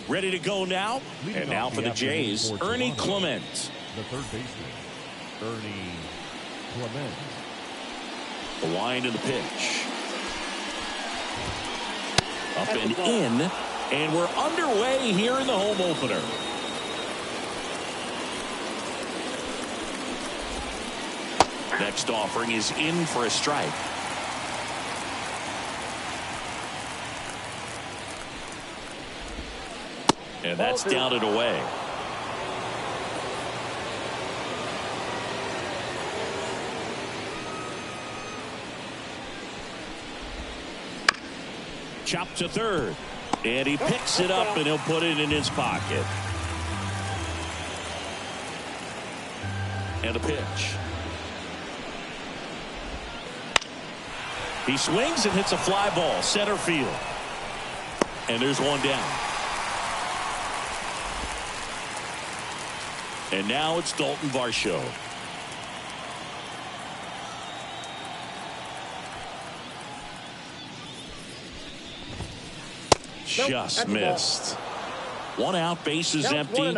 Ready to go now. And now for the Jays, Ernie Clement. The third baseman, Ernie Clement. The wind of the pitch. Up and in. And we're underway here in the home opener. Next offering is in for a strike. And that's down and away. Chop to third. And he picks it up and he'll put it in his pocket. And a pitch. He swings and hits a fly ball, center field. And there's one down. And now it's Dalton Varsho. Just missed. One out, bases empty.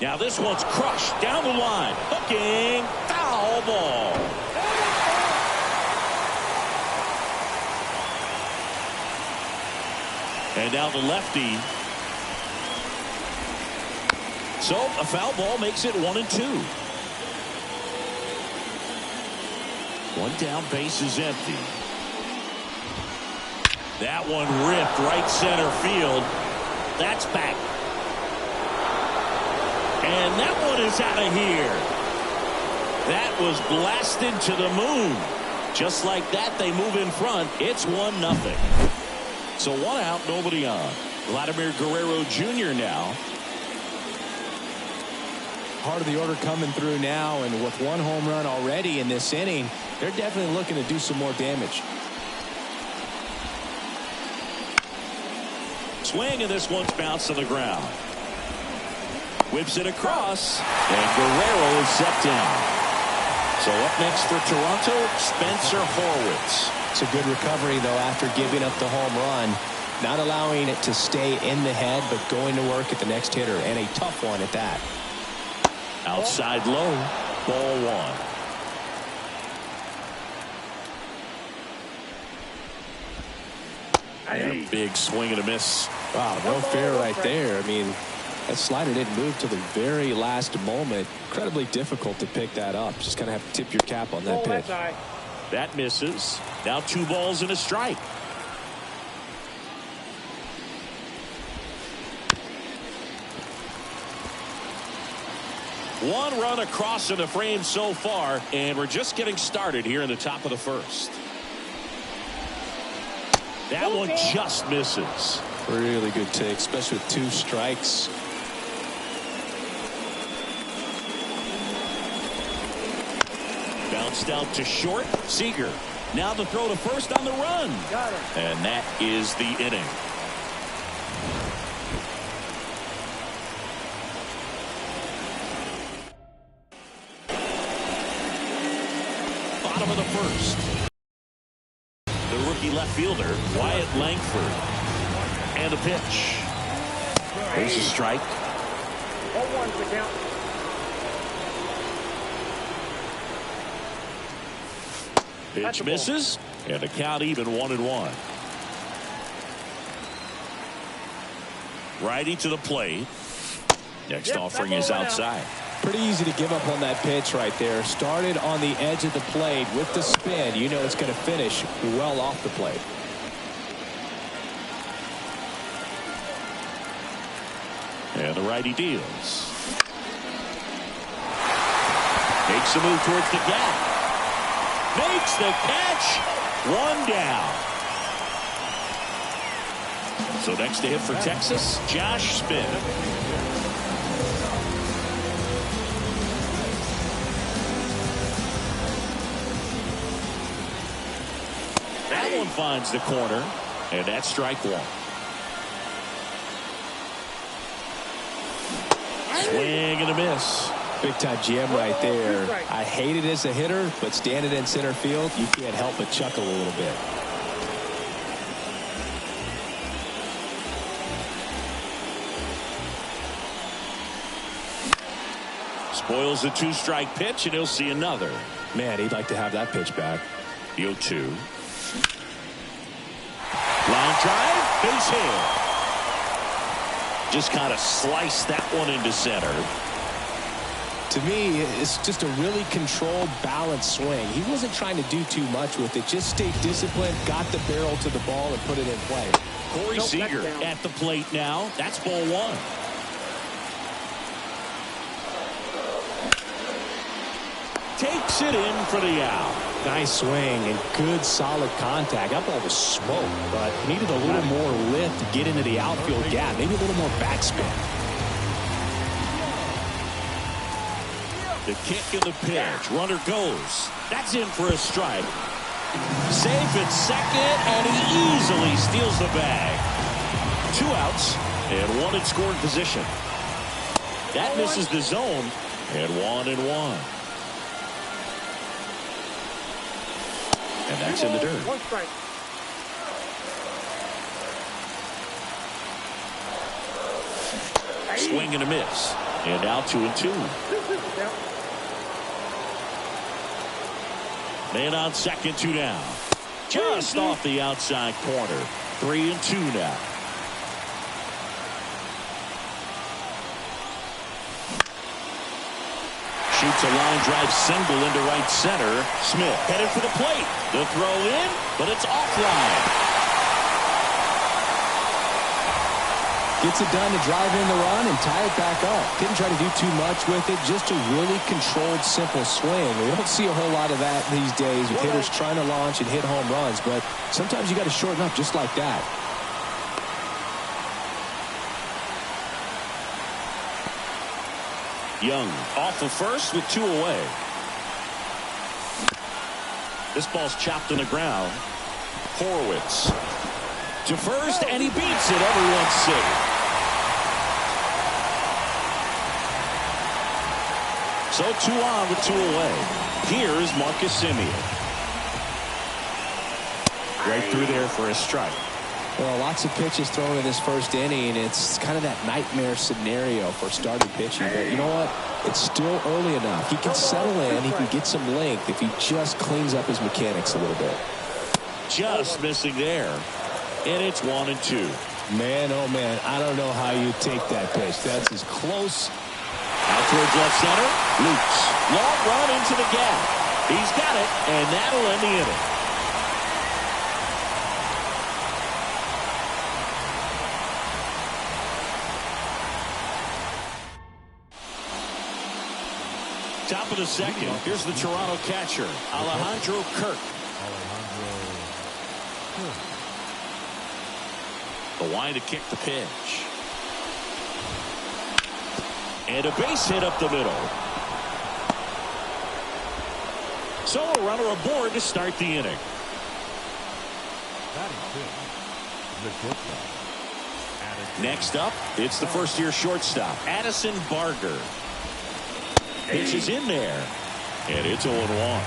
Now this one's crushed down the line. Hooking, foul ball. And now the lefty. So a foul ball makes it 1-2. One down, base is empty. That one ripped right center field. That's back. And that one is out of here. That was blasted to the moon. Just like that, they move in front. It's 1-0. So one out, nobody on. Vladimir Guerrero Jr. now. Part of the order coming through now, and with one home run already in this inning, they're definitely looking to do some more damage. Swing, and this one's bounced to the ground. Whips it across, and Guerrero is set down. So up next for Toronto, Spencer Horwitz. It's a good recovery, though, after giving up the home run. Not allowing it to stay in the head, but going to work at the next hitter, and a tough one at that. Outside low, ball one. And a big swing and a miss. Wow, no fair right there. I mean, that slider didn't move till the very last moment. Incredibly difficult to pick that up. Just kind of have to tip your cap on that pitch. That misses. Now 2 balls and a strike. One run across in the frame so far, and we're just getting started here in the top of the first. That one just misses. Really good take, especially with 2 strikes. Bounced out to short. Seager. Now the throw to first on the run. Got it. And that is the inning. Bottom of the first. The rookie left fielder, Wyatt Langford. And a pitch. There's a strike. 0-1's the count. Pitch misses, and the count even 1-1. Righty to the plate. Next offering is outside. Pretty easy to give up on that pitch right there. Started on the edge of the plate with the spin. You know it's going to finish well off the plate. And the righty deals. Makes a move towards the gap. Makes the catch. One down. So next to hit for Texas, Josh Smith. That one finds the corner, and that's strike one. Swing and a miss. Big time jam right there. I hate it as a hitter, but standing in center field, you can't help but chuckle a little bit. Spoils the two-strike pitch, and he'll see another. Man, he'd like to have that pitch back. The 0-2. Line drive, base hit. Just kind of sliced that one into center. To me, it's just a really controlled, balanced swing. He wasn't trying to do too much with it. Just stayed disciplined, got the barrel to the ball, and put it in play. Corey Seager at the plate now. That's ball one. Takes it in for the out. Nice swing and good solid contact. That ball was smoked, but needed a little more lift to get into the outfield gap. Maybe a little more backspin. The kick and the pitch. Runner goes. That's in for a strike. Safe at second, and he easily steals the bag. 2 outs and 1 in scoring position. That misses the zone, and 1-1. And that's in the dirt. 1 strike. Swing and a miss. And now 2-2. Man on second, 2 down. Just off the outside corner. 3-2 now. Shoots a line drive single into right center. Smith headed for the plate. The throw in, but it's offline. Gets it done to drive in the run and tie it back up. Didn't try to do too much with it. Just a really controlled, simple swing. We don't see a whole lot of that these days with hitters trying to launch and hit home runs. But sometimes you got to shorten up just like that. Young off of first with 2 away. This ball's chopped on the ground. Horwitz to first, and he beats it. Everyone's safe. So 2 on with 2 away. Here is Marcus Semien. Right through there for a strike. Well, lots of pitches thrown in this first inning. It's kind of that nightmare scenario for starting pitching. But you know what? It's still early enough. He can settle in. He can get some length if he just cleans up his mechanics a little bit. Just missing there. And it's 1-2. Man, oh man, I don't know how you take that pitch. That's as close. Out towards left center. Loops. Long run into the gap. He's got it, and that'll end the inning. Top of the second. Here's the Toronto catcher, Alejandro Kirk. The line to kick the pitch. And a base hit up the middle. So a runner aboard to start the inning. Next up, it's the first-year shortstop, Addison Barger. Pitch is in there, and it's 0-1.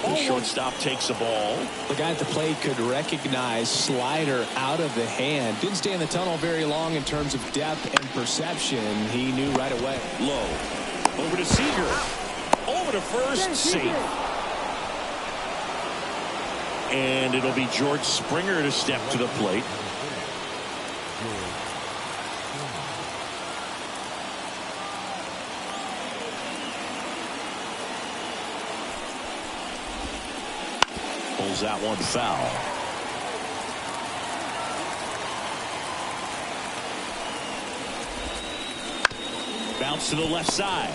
The shortstop takes a ball. The guy at the plate could recognize slider out of the hand. Didn't stay in the tunnel very long in terms of depth and perception. He knew right away. Low. Over to Seager. Over to first. Safe. And it'll be George Springer to step to the plate. Pulls that one foul. Bounce to the left side.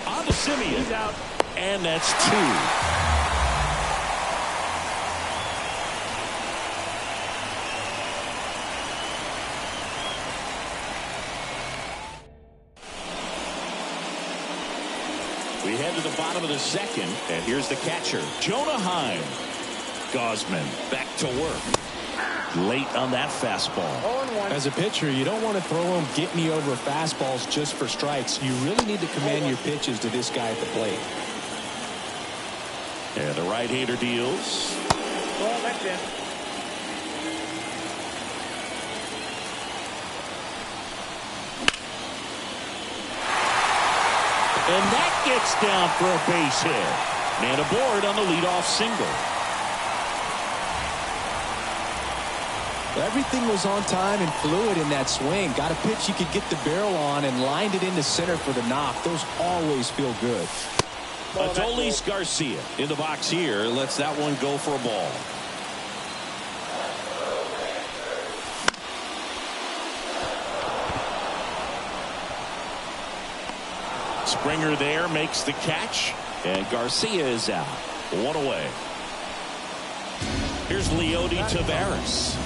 On to Simeon. He's out. And that's 2. We head to the bottom of the second, and here's the catcher, Jonah Heim. Gosman back to work. Late on that fastball. 0-1. As a pitcher, you don't want to throw them get me over fastballs just for strikes. You really need to command your pitches to this guy at the plate. And the right-hander deals. Well, that's it. And that gets down for a base hit. And aboard on the leadoff single. Everything was on time and fluid in that swing. Got a pitch you could get the barrel on and lined it into center for the knock. Those always feel good. Adolis Garcia in the box here. Lets that one go for a ball. Springer there makes the catch, and Garcia is out. 1 away. Here's Leody Taveras.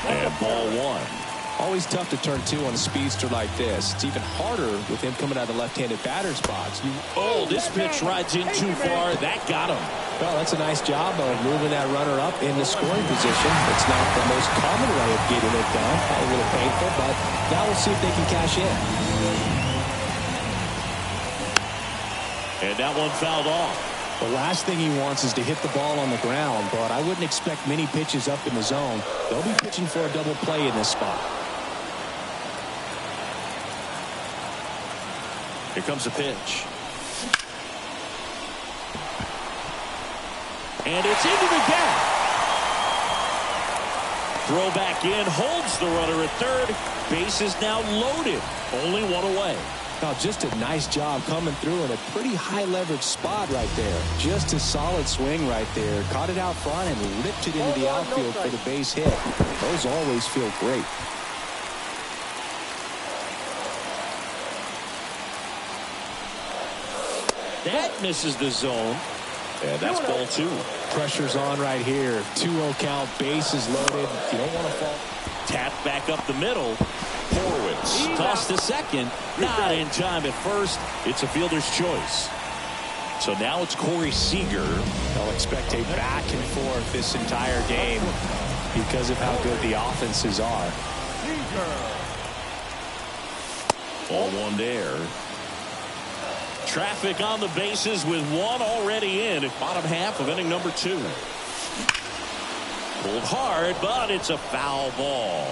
And ball 1. Always tough to turn 2 on a speedster like this. It's even harder with him coming out of the left-handed batter's box. Oh, this pitch rides in too far. That got him. Well, that's a nice job of moving that runner up in the scoring position. It's not the most common way of getting it done. Probably a little painful, but now we'll see if they can cash in. And that one fouled off. The last thing he wants is to hit the ball on the ground, but I wouldn't expect many pitches up in the zone. They'll be pitching for a double play in this spot. Here comes the pitch. And it's into the gap. Throw back in, holds the runner at third. Base is now loaded. Only 1 away. Now, just a nice job coming through in a pretty high leverage spot right there. Just a solid swing right there. Caught it out front and ripped it into the outfield for the base hit. Those always feel great. That misses the zone. And that's ball 2. Pressure's on right here. 2-0 count, bases loaded. You don't want to fall. Tap back up the middle. Horwitz tossed to second. Not in time at first. It's a fielder's choice. So now it's Corey Seager. They'll expect a back and forth this entire game because of how good the offenses are. Ball 1 there. Traffic on the bases with 1 already in at bottom half of inning number 2. Pulled hard, but it's a foul ball.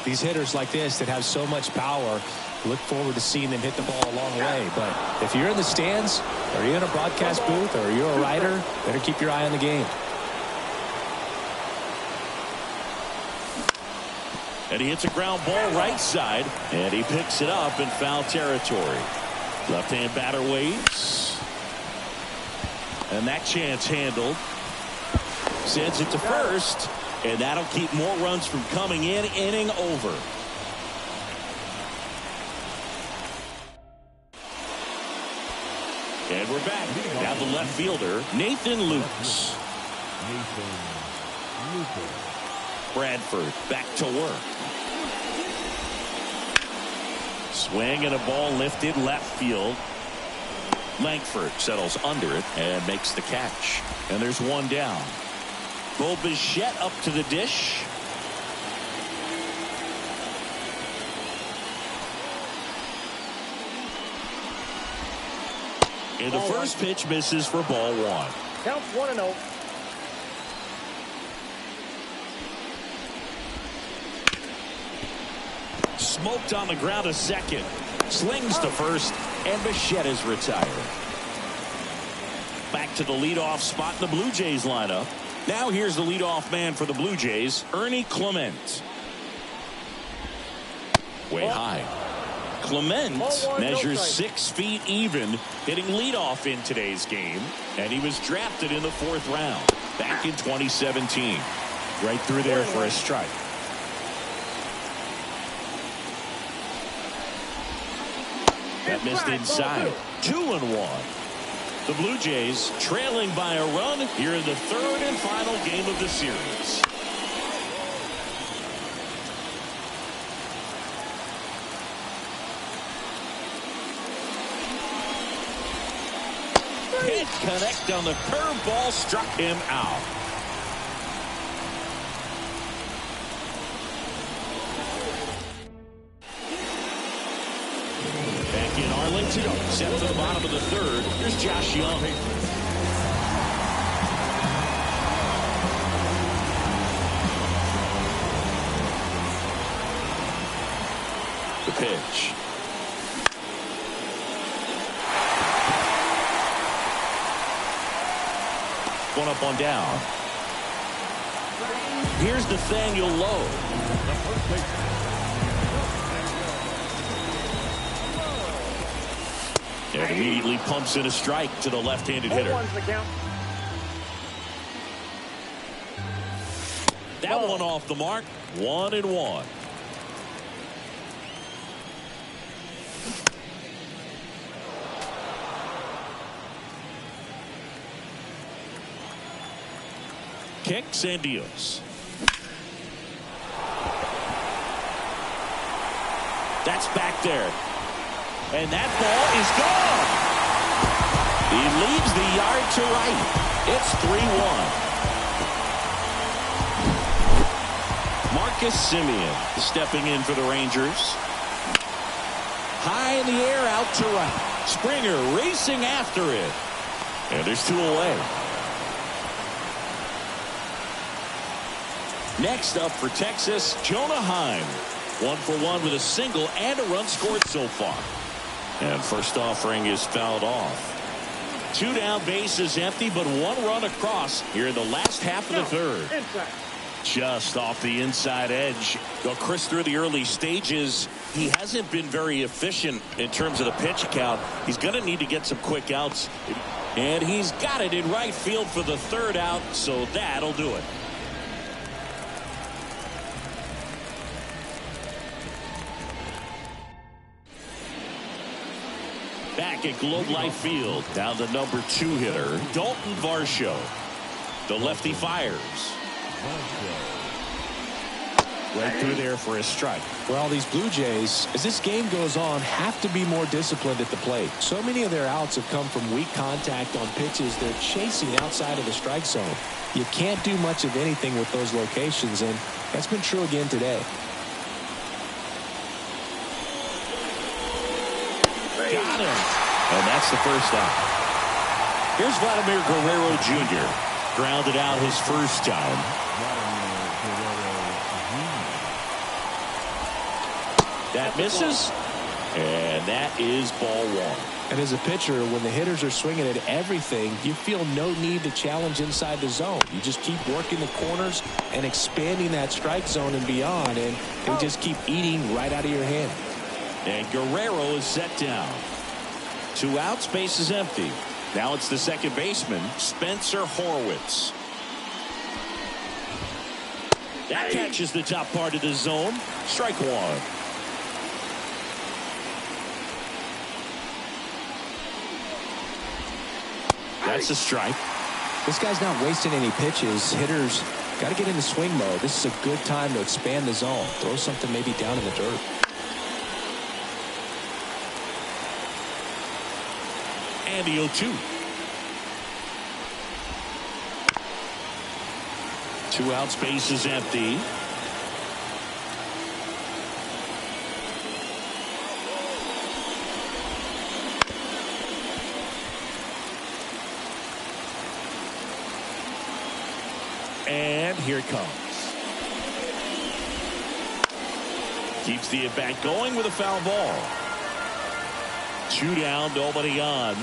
These hitters like this that have so much power, look forward to seeing them hit the ball a long way. But if you're in the stands, or you're in a broadcast booth, or you're a writer, better keep your eye on the game. And he hits a ground ball right side, and he picks it up in foul territory. Left-hand batter waits. And that chance handled. Sends it to first, and that'll keep more runs from coming in. Inning over. And we're back. Now the left fielder, Nathan Lukes. Bradford back to work. Swing and a ball lifted left field. Langford settles under it and makes the catch. And there's 1 down. Bo Bichette up to the dish. And the first pitch misses for ball 1. Counts 1-0. Smoked on the ground to second. Slings to first, and Bichette is retired. Back to the leadoff spot in the Blue Jays lineup. Now here's the leadoff man for the Blue Jays, Ernie Clement. Way high. Clement measures 6 feet even, hitting leadoff in today's game, and he was drafted in the 4th round back in 2017. Right through there for a strike. That missed inside. 2-1. The Blue Jays trailing by a run here in the third and final game of the series. Hit connect on the curveball, struck him out. Back in Arlington, set to the bottom of the third. Here's Josh Young. The pitch. One up, one down. Here's Nathaniel Lowe. And immediately pumps in a strike to the left-handed hitter. That one off the mark. 1-1. Kicks and deals. That's back there. And that ball is gone. He leaves the yard to right. It's 3-1. Marcus Semien stepping in for the Rangers. High in the air out to right. Springer racing after it. And there's two away. Next up for Texas, Jonah Heim. 1-for-1 with a single and a run scored so far. And first offering is fouled off. 2 down, bases empty, but 1 run across here in the last half of the third. Just off the inside edge. Though Chris, through the early stages, he hasn't been very efficient in terms of the pitch count. He's going to need to get some quick outs. And he's got it in right field for the third out, so that'll do it. Back at Globe Life Field, down the number 2 hitter, Dalton Varsho. The lefty fires. Right through there for a strike. Well, these Blue Jays, as this game goes on, have to be more disciplined at the plate. So many of their outs have come from weak contact on pitches they're chasing outside of the strike zone. You can't do much of anything with those locations, and that's been true again today. Got him. And that's the first out. Here's Vladimir Guerrero Jr. Grounded out his first time. That misses. And that is ball 1. And as a pitcher, when the hitters are swinging at everything, you feel no need to challenge inside the zone. You just keep working the corners and expanding that strike zone and beyond, and they just keep eating right out of your hand. And Guerrero is set down. 2 outs, base is empty. Now it's the second baseman, Spencer Horwitz. That catches the top part of the zone. Strike 1. That's a strike. This guy's not wasting any pitches. Hitters got to get into swing mode. This is a good time to expand the zone. Throw something maybe down in the dirt. And the 0-2. 2 outs, base is empty. And here it comes. Keeps the at-bat going with a foul ball. 2 down, nobody on.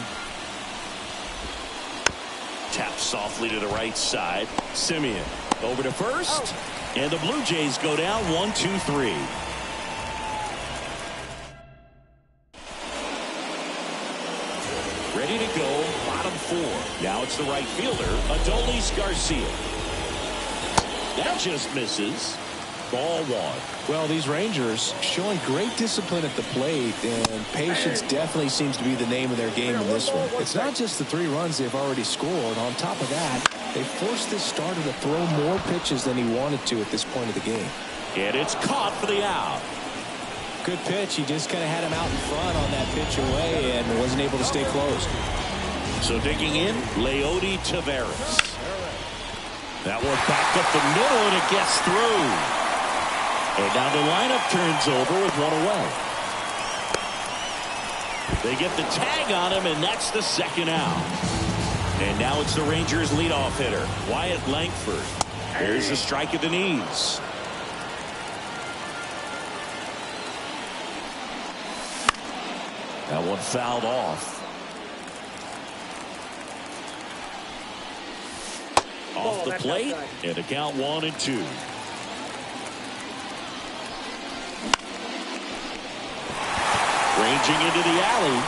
Taps softly to the right side. Semien over to first. And the Blue Jays go down 1-2-3. Ready to go, bottom 4. Now it's the right fielder, Adolis Garcia. That just misses. Ball one. Well, these Rangers showing great discipline at the plate, and patience definitely seems to be the name of their game in this one. It's not just the 3 runs they've already scored. On top of that, they forced this starter to throw more pitches than he wanted to at this point of the game. And it's caught for the out. Good pitch. He just kind of had him out in front on that pitch away and wasn't able to stay close. So digging in, Leody Taveras. That one back up the middle, and it gets through. And now the lineup turns over with 1 away. They get the tag on him, and that's the second out. And now it's the Rangers' leadoff hitter, Wyatt Langford. There's a strike at the knees. That one fouled off. Off the plate, and a count 1-2. Ranging into the alley,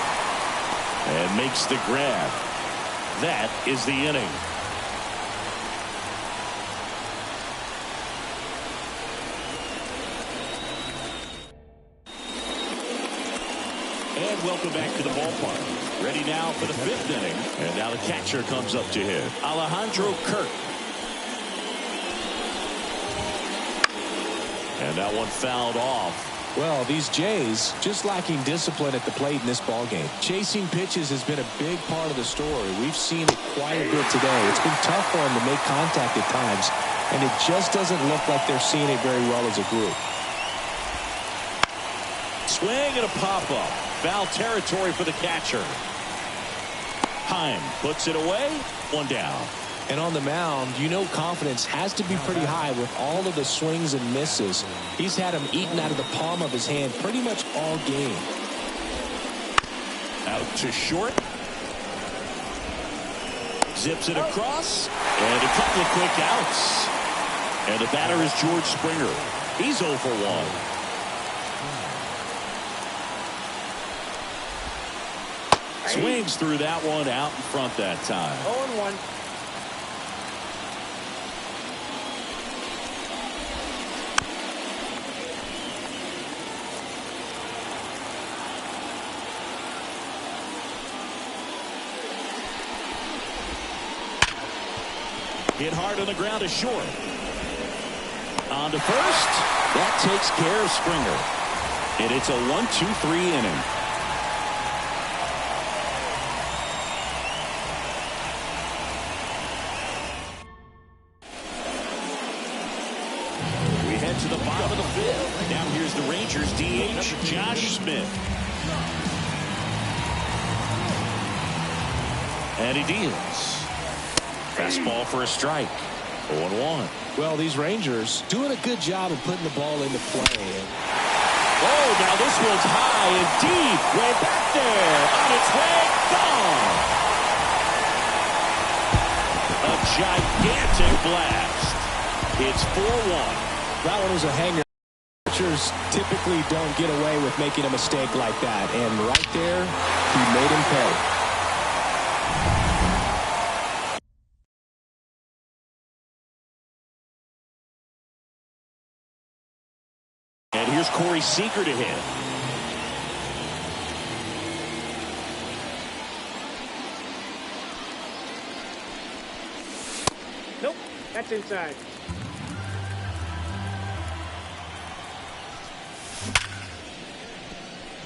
and makes the grab. That is the inning. And welcome back to the ballpark. Ready now for the 5th inning. And now the catcher comes up to hit. Alejandro Kirk. And that one fouled off. Well, these Jays just lacking discipline at the plate in this ballgame. Chasing pitches has been a big part of the story. We've seen it quite a bit today. It's been tough for them to make contact at times, and it just doesn't look like they're seeing it very well as a group. Swing and a pop-up. Foul territory for the catcher. Heim puts it away. 1 down. And on the mound, you know confidence has to be pretty high with all of the swings and misses. He's had them eaten out of the palm of his hand pretty much all game. Out to short. Zips it across. And a couple of quick outs. And the batter is George Springer. He's 0 for 1. Swings through that one out in front that time. 0-1. Hit hard on the ground to short. On to first. That takes care of Springer. And it's a 1-2-3 inning. To the bottom of the 5th. Now here's the Rangers DH, Josh Smith. And he deals. Fastball for a strike. 0-1. Well, these Rangers doing a good job of putting the ball into play. Oh, now this one's high and deep. Way back there. On its way. Gone. A gigantic blast. It's 4-1. That one was a hanger. Pitchers typically don't get away with making a mistake like that. And right there, he made him pay. And here's Corey Seager to hit. Nope, that's inside.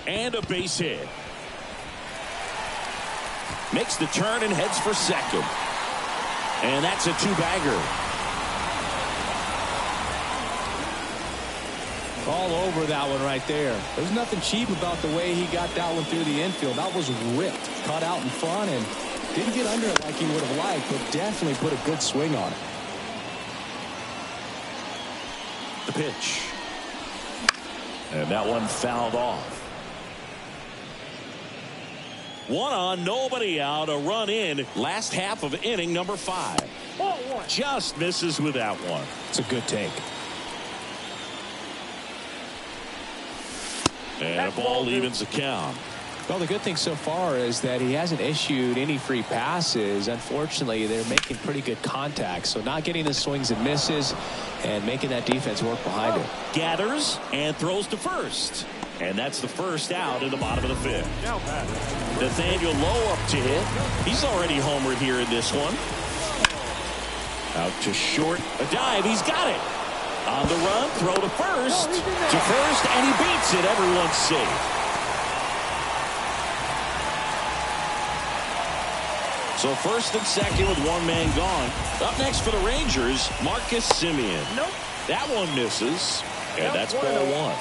And a base hit. Makes the turn and heads for second. And that's a 2-bagger. All over that one right there. There's nothing cheap about the way he got that one through the infield. That was ripped. Caught out in front and didn't get under it like he would have liked, but definitely put a good swing on it. The pitch. And that one fouled off. 1 on, nobody out, a run in. Last half of inning number 5. 0-1. Just misses with that one. It's a good take. And a ball evens the count. Well, the good thing so far is that he hasn't issued any free passes. Unfortunately, they're making pretty good contact. So not getting the swings and misses and making that defense work behind him. Gathers and throws to first. And that's the first out in the bottom of the fifth. Nathaniel Lowe up to hit. He's already homered here in this one. Out to short. A dive. He's got it. On the run. Throw to first. And he beats it. Everyone's safe. So first and second with one man gone. Up next for the Rangers, Marcus Semien. Nope. That one misses. And that's ball one.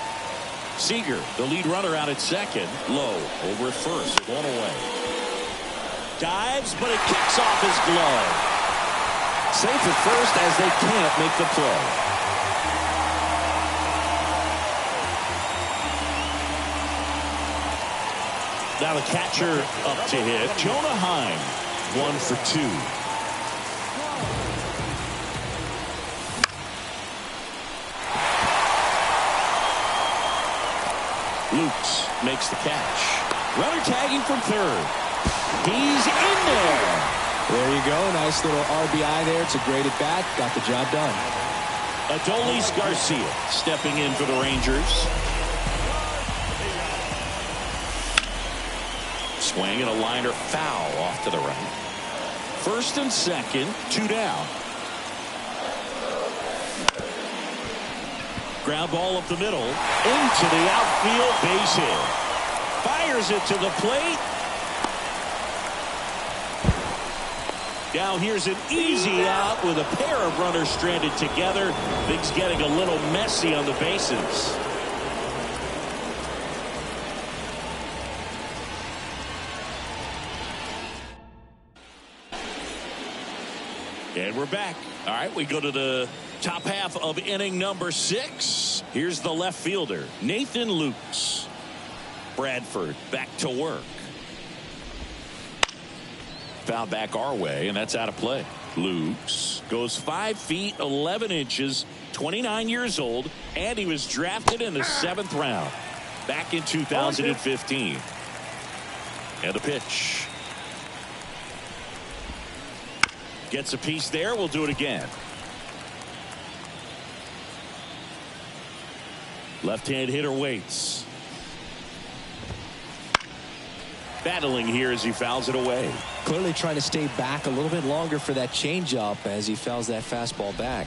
Seager, the lead runner out at second. Low over at first. One away. Dives, but it kicks off his glove. Safe at first as they can't make the play. Now the catcher up to hit. Jonah Heim. 1 for 2. Lukes makes the catch. Runner tagging from third. He's in there. There you go. Nice little RBI there. It's a great at bat. Got the job done. Adolis Garcia stepping in for the Rangers. Swing and a liner foul off to the right. First and second, 2 down. Ground ball up the middle, into the outfield, base hit. Fires it to the plate. Now here's an easy out with a pair of runners stranded together. Things getting a little messy on the bases. And we're back. All right, we go to the top half of inning number 6. Here's the left fielder, Nathan Lukes. Bradford back to work. Foul back our way, and that's out of play. Lukes goes 5 feet 11 inches, 29 years old, and he was drafted in the 7th round back in 2015. And the pitch. Gets a piece there. We'll do it again. Left-hand hitter waits. Battling here as he fouls it away. Clearly trying to stay back a little bit longer for that changeup as he fouls that fastball back.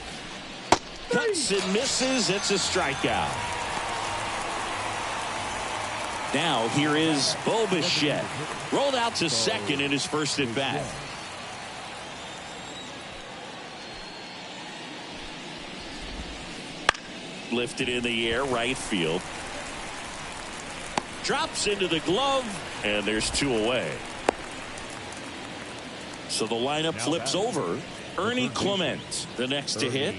Cuts and misses. It's a strikeout. Now here is Bo Bichette. Rolled out to second in his first at bat. Lifted in the air, right field. Drops into the glove, and there's 2 away. So the lineup flips over. Ernie Clement, the next to hit.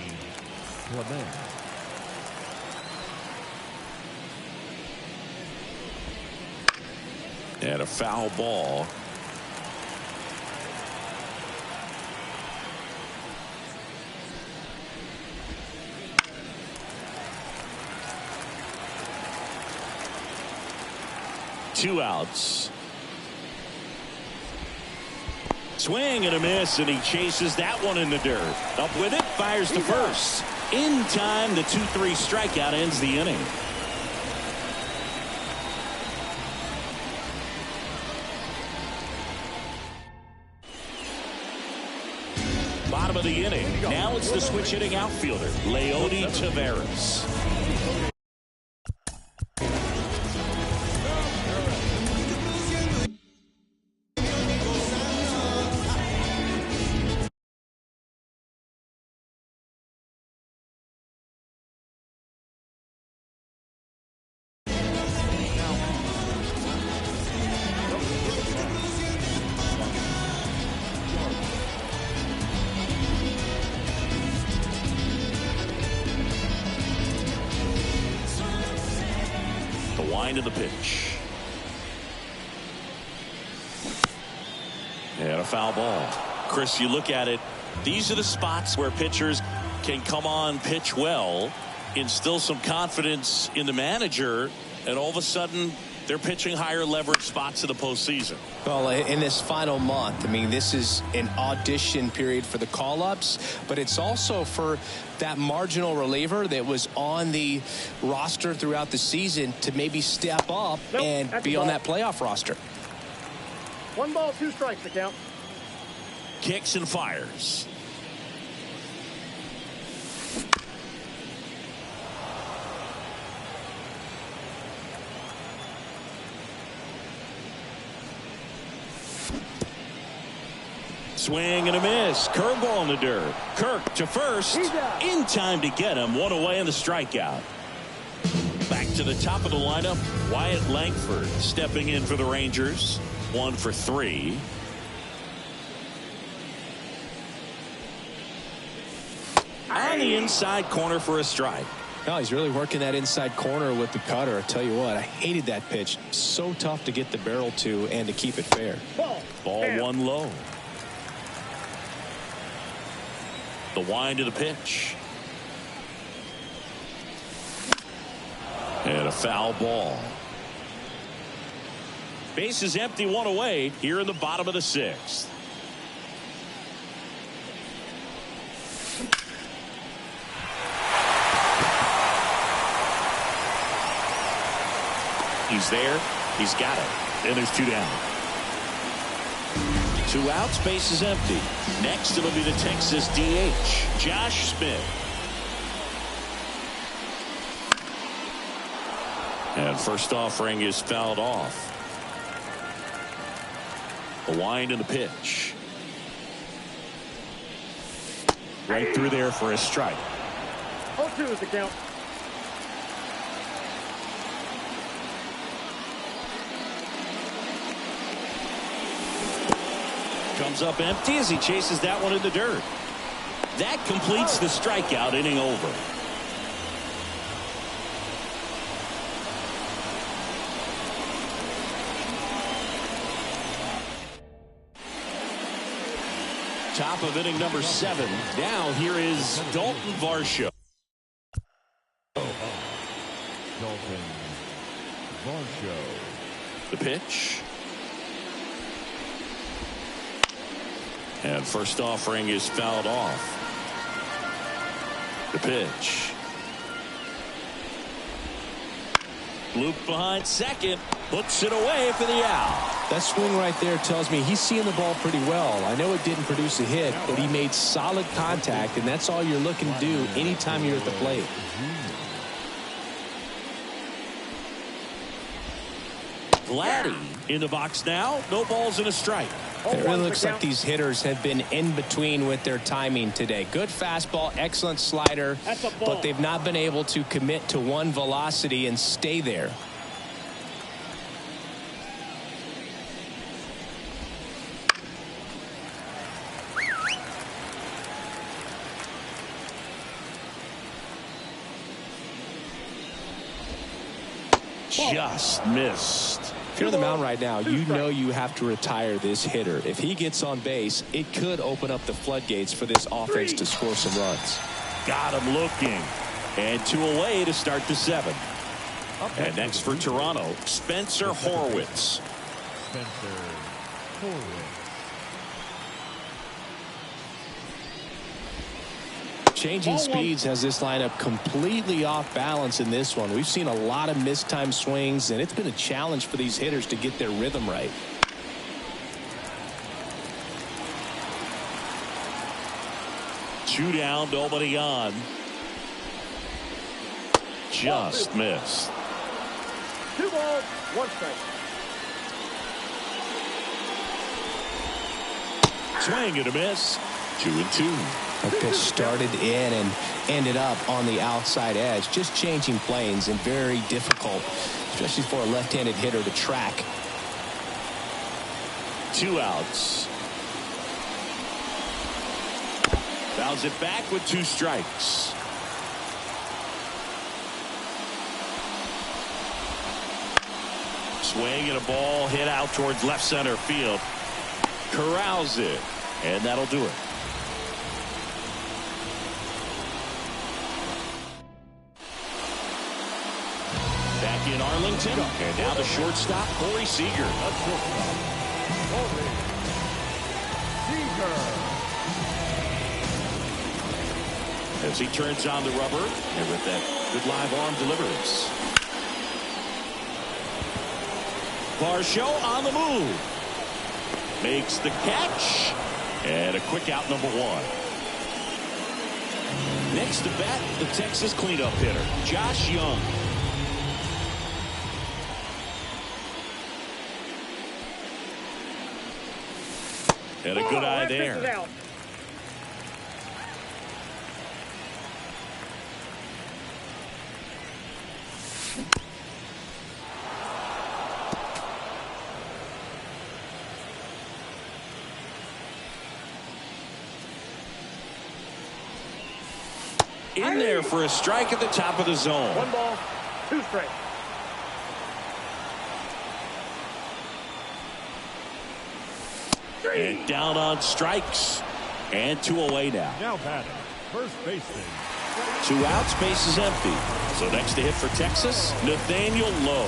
And a foul ball. Two outs. Swing and a miss, and he chases that one in the dirt. Up with it, fires to first. In time, the 2-3 strikeout ends the inning. Bottom of the inning. Now it's the switch hitting outfielder, Leody Taveras. Wind of the pitch. And a foul ball. Chris, you look at it, these are the spots where pitchers can come on, pitch well, instill some confidence in the manager, and all of a sudden they're pitching higher leverage spots in the postseason. Well, in this final month, I mean, this is an audition period for the call-ups, but it's also for that marginal reliever that was on the roster throughout the season to maybe step up and be on that playoff roster. 1 ball, 2 strikes, the count. Kicks and fires. Swing and a miss. Curveball in the dirt. Kirk to first. In time to get him. 1 away in the strikeout. Back to the top of the lineup. Wyatt Langford stepping in for the Rangers. 1 for 3. On the inside corner for a strike. No, he's really working that inside corner with the cutter. I tell you what, I hated that pitch. So tough to get the barrel to and to keep it fair. Ball 1 low. The wind of the pitch. And a foul ball. Base is empty, 1 away here in the bottom of the 6th. He's there. He's got it. And there's 2 down. 2 outs, base is empty. Next, it'll be the Texas DH, Josh Smith. And first offering is fouled off. The wind and the pitch. Right through there for a strike. 0-2 is the count. Comes up empty as he chases that one in the dirt. That completes the strikeout, inning over. Top of inning number 7. Now here is Dalton Varsho. Dalton Varsho. The pitch. And first offering is fouled off. The pitch. Loop behind second. Puts it away for the out. That swing right there tells me he's seeing the ball pretty well. I know it didn't produce a hit, but he made solid contact, and that's all you're looking to do anytime you're at the plate. Vladdy in the box now. No balls and a strike. It really looks like these hitters have been in between with their timing today. Good fastball, excellent slider, but they've not been able to commit to one velocity and stay there. Just missed. If you're on the mound right now, you know you have to retire this hitter. If he gets on base, it could open up the floodgates for this offense to score some runs. Got him looking. And 2 away to start the 7th. And next for Toronto, Spencer Horwitz. Spencer Horwitz. Changing speeds has this lineup completely off balance in this one. We've seen a lot of mistimed swings, and it's been a challenge for these hitters to get their rhythm right. Two down, nobody on. Just missed. 2 balls, 1 strike. Swing and a miss. 2-2. That pitch started in and ended up on the outside edge. Just changing planes and very difficult, especially for a left-handed hitter to track. 2 outs. Fouls it back with 2 strikes. Swing and a ball hit out towards left center field. Corrals it, and that'll do it. in Arlington. And now the shortstop, Corey Seager. As he turns on the rubber, and with that good live arm deliverance. Varsho on the move. Makes the catch. And a quick out, number one. Next to bat, the Texas cleanup hitter, Josh Young. And a good eye there. In there for a strike at the top of the zone. 1 ball, 2 strikes. And down on strikes. And 2 away now. Now batting, first baseman. 2 outs, base is empty. So next to hit for Texas, Nathaniel Lowe.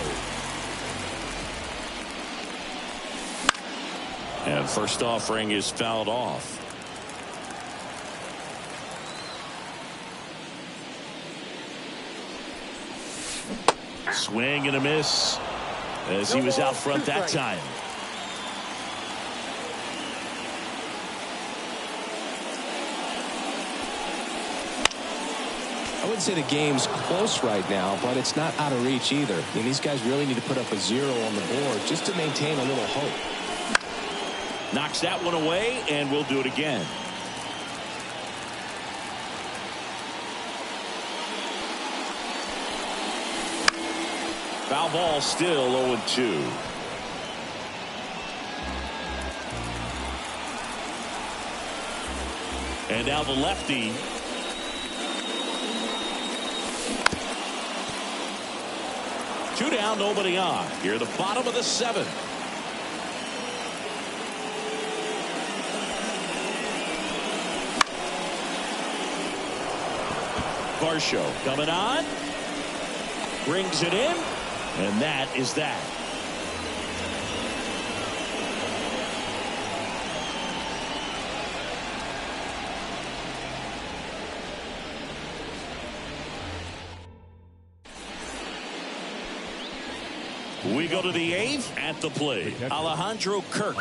And first offering is fouled off. Swing and a miss as he was out front that time. I wouldn't say the game's close right now, but it's not out of reach either. I mean, these guys really need to put up a 0 on the board just to maintain a little hope. Knocks that one away, and we'll do it again. Foul ball, still 0-2. And now the lefty. Two down, nobody on. Here, the bottom of the 7th. Varsho coming on. Brings it in. And that is that. We go to the 8th. At the plate, Alejandro Kirk.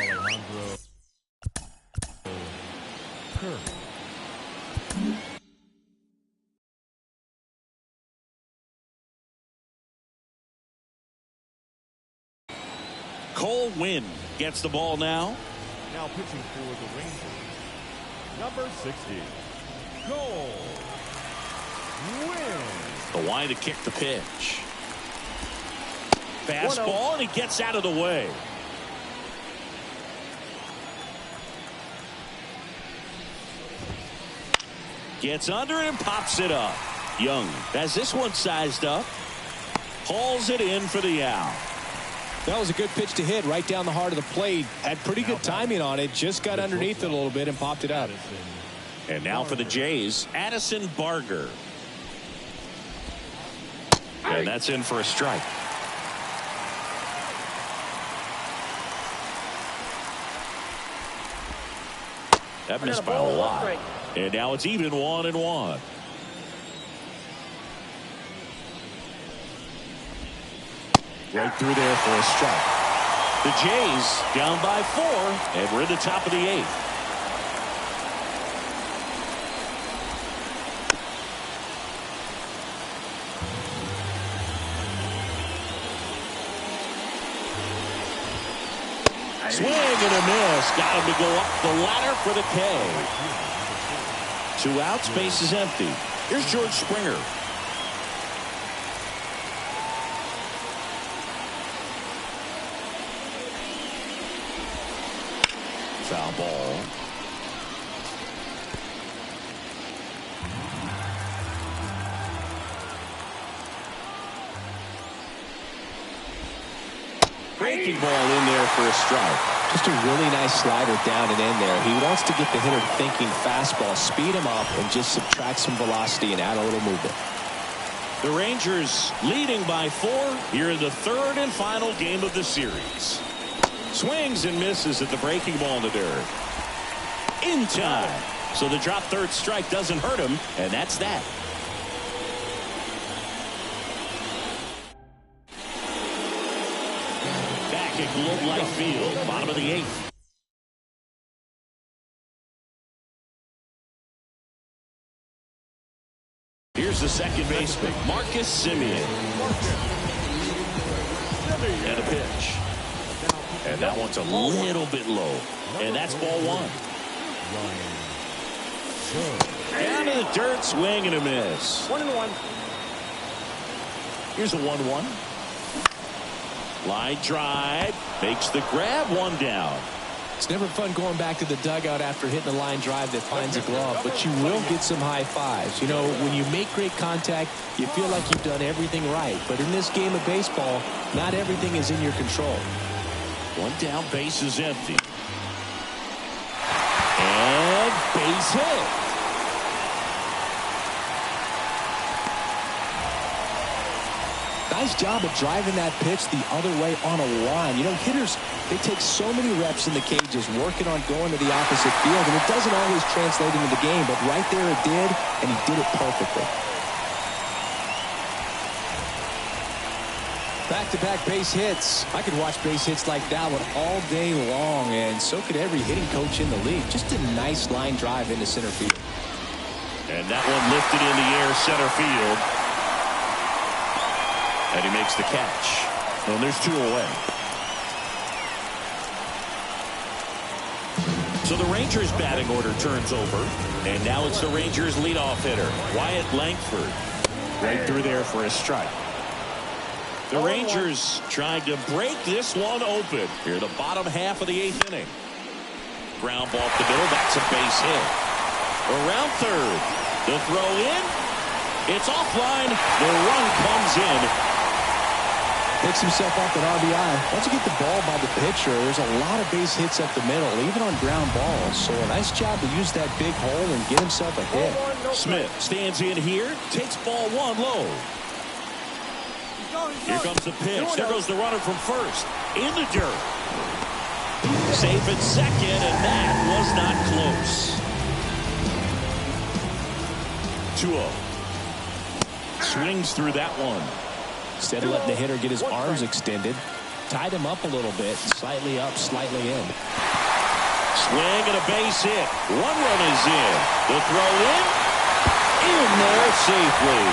Cole Winn gets the ball now. Now pitching for the Rangers, number 60, Cole Winn. The line to kick the pitch. Fastball, and he gets out of the way. Gets under it and pops it up. Young has this one sized up. Hauls it in for the out. That was a good pitch to hit right down the heart of the plate. Had pretty good timing on it. Just got underneath it a little bit and popped it out. And now for the Jays, Addison Barger. And that's in for a strike. That missed by a lot. And now it's even 1-1. Right through there for a strike. The Jays down by 4, and we're in the top of the 8th. Swing and a miss. Got him to go up the ladder for the K. 2 outs, base is empty. Here's George Springer. Foul ball. Breaking ball in there for a strike. Just a really nice slider down and in there. He wants to get the hitter thinking fastball, speed him up, and just subtract some velocity and add a little movement. The Rangers leading by 4 here in the 3rd and final game of the series. Swings and misses at the breaking ball in the dirt. In time. So the drop third strike doesn't hurt him, and that's that. Back at Globe Life Field, bottom of the 8th. Here's the second baseman, Marcus Semien. And a pitch. And that one's a little bit low. And that's ball 1. Down to the dirt, swing and a miss. 1-1. Here's a 1-1. Line drive, makes the grab, 1 down. It's never fun going back to the dugout after hitting a line drive that finds a glove, but you will get some high fives. You know, when you make great contact, you feel like you've done everything right. But in this game of baseball, not everything is in your control. 1 down, base is empty. And base hit. Nice job of driving that pitch the other way on a line. You know, hitters, they take so many reps in the cages working on going to the opposite field, and it doesn't always translate into the game, but right there it did, and he did it perfectly. Back-to-back base hits. I could watch base hits like that one all day long, and so could every hitting coach in the league. Just a nice line drive into center field. And that one lifted in the air, center field. And he makes the catch. And there's 2 away. So the Rangers batting order turns over. And now it's the Rangers leadoff hitter, Wyatt Langford. Right through there for a strike. The Rangers trying to break this one open here, the bottom half of the 8th inning. Ground ball up the middle. That's a base hit. Around third. The throw in. It's offline. The run comes in. Picks himself up an RBI. Once you get the ball by the pitcher, there's a lot of base hits up the middle, even on ground balls. So a nice job to use that big hole and get himself a hit. Smith stands in here, takes ball 1 low. Here comes the pitch. There goes the runner from first. In the dirt. Safe at second, and that was not close. 2-0. Swings through that one. Instead of letting the hitter get his arms extended, tied him up a little bit, slightly up, slightly in. Swing and a base hit. 1 run is in. The throw in there safely.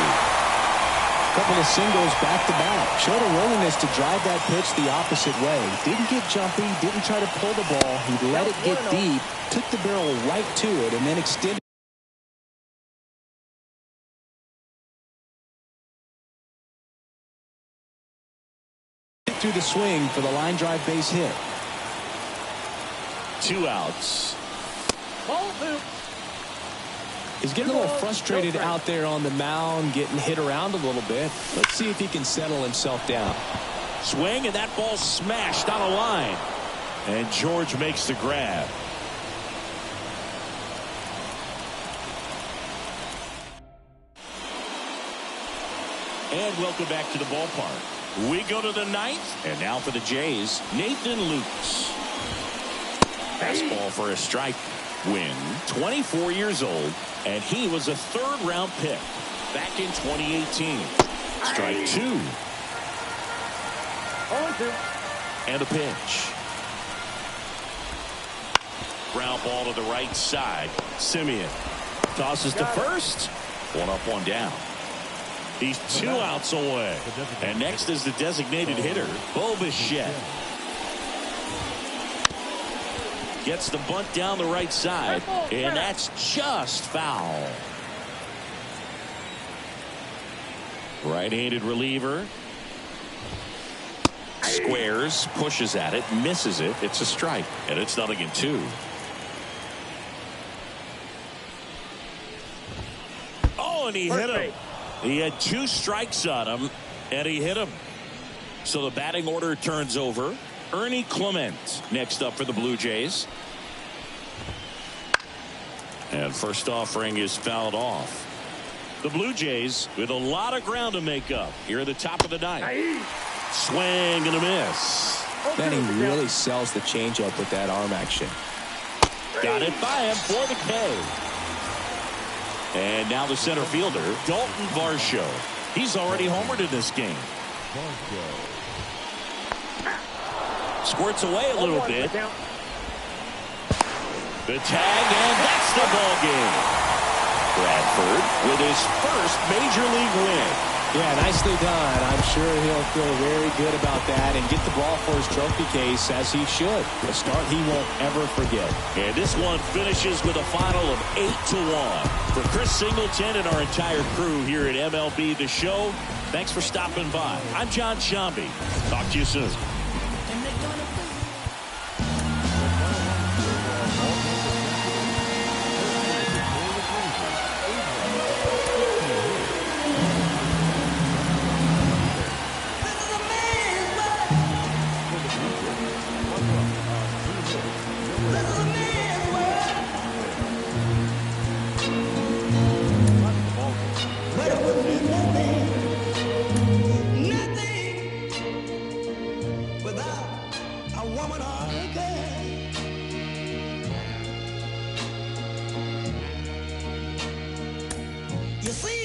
Couple of singles back-to-back. Showed a willingness to drive that pitch the opposite way. Didn't get jumpy, didn't try to pull the ball. He let it get deep, took the barrel right to it, and then extended. Through the swing for the line drive base hit. 2 outs. Ball 2. He's getting a little frustrated out there on the mound, getting hit around a little bit. Let's see if he can settle himself down. Swing, and that ball smashed on a line. And George makes the grab. And welcome back to the ballpark. We go to the 9th, and now for the Jays, Nathan Lukes. Fastball for a strike. Win, 24 years old, and he was a 3rd-round pick back in 2018. Strike 2. 0-2. And a pitch. Ground ball to the right side. Semien tosses to first. 1 up, 1 down. He's 2 outs away. And next is the designated hitter, Bo Bichette. Gets the bunt down the right side, and that's just foul. Right-handed reliever. Squares, pushes at it, misses it. It's a strike, and it's 0-2. Oh, and he hit him. He had 2 strikes on him, and he hit him. So the batting order turns over. Ernie Clement next up for the Blue Jays. And first offering is fouled off. The Blue Jays with a lot of ground to make up here at the top of the ninth. Swing and a miss. Then he really sells the changeup with that arm action. Got it by him for the K. And now the center fielder, Dalton Varsho. He's already homered in this game. Squirts away a little bit. The tag, and that's the ball game. Bradford with his first major league win. Yeah, nicely done. I'm sure he'll feel very good about that and get the ball for his trophy case, as he should. A start he won't ever forget. And this one finishes with a final of 8-1. For Chris Singleton and our entire crew here at MLB The Show, thanks for stopping by. I'm John Shambi. Talk to you soon. You see